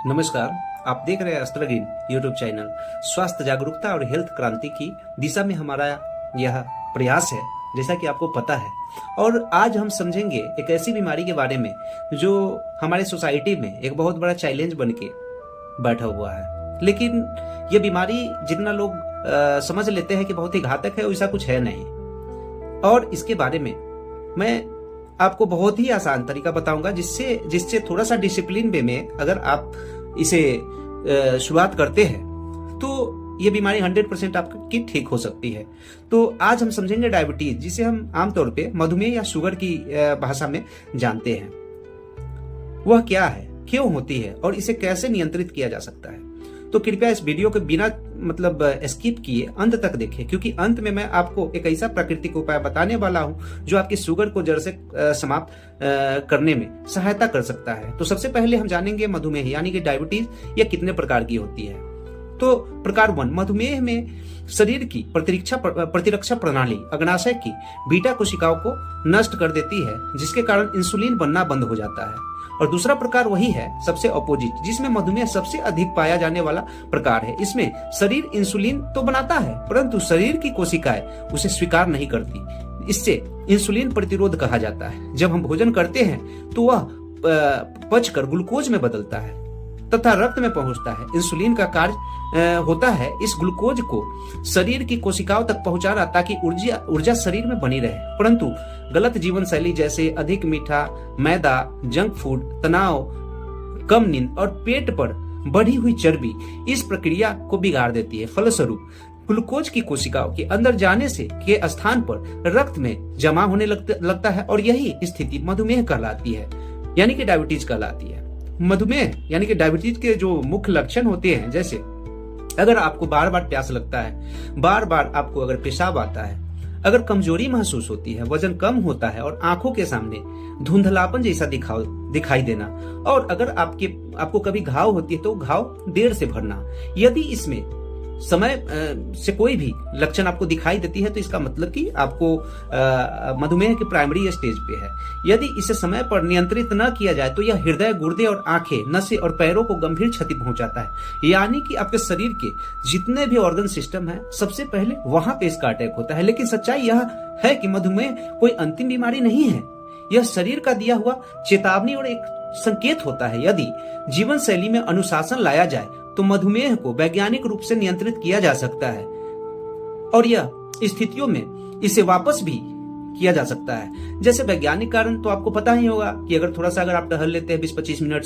नमस्कार, आप देख रहे हैं अस्त्र ग्रीन यूट्यूब चैनल। स्वास्थ्य जागरूकता और हेल्थ क्रांति की दिशा में हमारा यह प्रयास है, जैसा कि आपको पता है। और आज हम समझेंगे एक ऐसी बीमारी के बारे में जो हमारे सोसाइटी में एक बहुत बड़ा चैलेंज बन के बैठा हुआ है। लेकिन यह बीमारी जितना लोग समझ लेते हैं कि बहुत ही घातक है, वैसा कुछ है नहीं। और इसके बारे में मैं आपको बहुत ही आसान तरीका बताऊंगा, जिससे थोड़ा सा डिसिप्लिन वे में अगर आप इसे शुरुआत करते हैं तो ये बीमारी 100% आपकी ठीक हो सकती है। तो आज हम समझेंगे डायबिटीज, जिसे हम आमतौर पे मधुमेह या शुगर की भाषा में जानते हैं। वह क्या है, क्यों होती है और इसे कैसे नियंत्रित किया जा सकता है। तो कृपया इस वीडियो को बिना स्किप किए अंत तक देखें, क्योंकि अंत में मैं आपको एक ऐसा प्राकृतिक उपाय बताने वाला हूं जो आपकी शुगर को जड़ से समाप्त करने में सहायता कर सकता है। तो सबसे पहले हम जानेंगे मधुमेह यानी कि डायबिटीज यह कितने प्रकार की होती है। तो प्रकार 1, मधुमेह में शरीर की प्रतिरक्षा प्रणाली अग्नाशय की बीटा कोशिकाओं को नष्ट कर देती है, जिसके कारण इंसुलिन बनना बंद हो जाता है। और दूसरा प्रकार वही है सबसे अपोजिट, जिसमें मधुमेह सबसे अधिक पाया जाने वाला प्रकार है। इसमें शरीर इंसुलिन तो बनाता है, परंतु शरीर की कोशिकाएं उसे स्वीकार नहीं करती। इससे इंसुलिन प्रतिरोध कहा जाता है। जब हम भोजन करते हैं तो वह पचकर ग्लूकोज में बदलता है तथा रक्त में पहुंचता है। इंसुलिन का कार्य होता है इस ग्लूकोज को शरीर की कोशिकाओं तक पहुंचाना, ताकि ऊर्जा शरीर में बनी रहे। परंतु गलत जीवन शैली जैसे अधिक मीठा, मैदा, जंक फूड, तनाव, कम नींद और पेट पर बढ़ी हुई चर्बी इस प्रक्रिया को बिगाड़ देती है। फलस्वरूप ग्लूकोज की कोशिकाओं के अंदर जाने से के स्थान पर रक्त में जमा होने लगता है, और यही स्थिति मधुमेह कहलाती है, यानी कि डायबिटीज कहलाती है। मधुमेह यानी कि डायबिटीज के जो मुख्य लक्षण होते हैं, जैसे अगर आपको बार बार प्यास लगता है, बार बार आपको अगर पेशाब आता है, अगर कमजोरी महसूस होती है, वजन कम होता है और आंखों के सामने धुंधलापन जैसा दिखाई देना, और अगर आपको कभी घाव होती है तो घाव देर से भरना। यदि इसमें समय से कोई भी लक्षण आपको दिखाई देती है तो इसका मतलब कि आपको मधुमेह के प्राइमरी स्टेज पे है। यदि इसे समय पर नियंत्रित न किया जाए तो यह हृदय, गुर्दे और आंखें, नसें और पैरों को गंभीर क्षति पहुंचाता है। यानी कि आपके शरीर के जितने भी ऑर्गन सिस्टम है, सबसे पहले वहां पे इसका अटैक होता है। लेकिन सच्चाई यह है कि मधुमेह कोई अंतिम बीमारी नहीं है, यह शरीर का दिया हुआ चेतावनी और एक संकेत होता है। यदि जीवन शैली में अनुशासन लाया जाए तो मधुमेह को वैज्ञानिक रूप से नियंत्रित किया जा सकता है, और यह स्थितियों में इसे वापस भी किया जा सकता है। जैसे वैज्ञानिक कारण तो आपको पता ही होगा कि अगर आप टहल लेते हैं 20-25 मिनट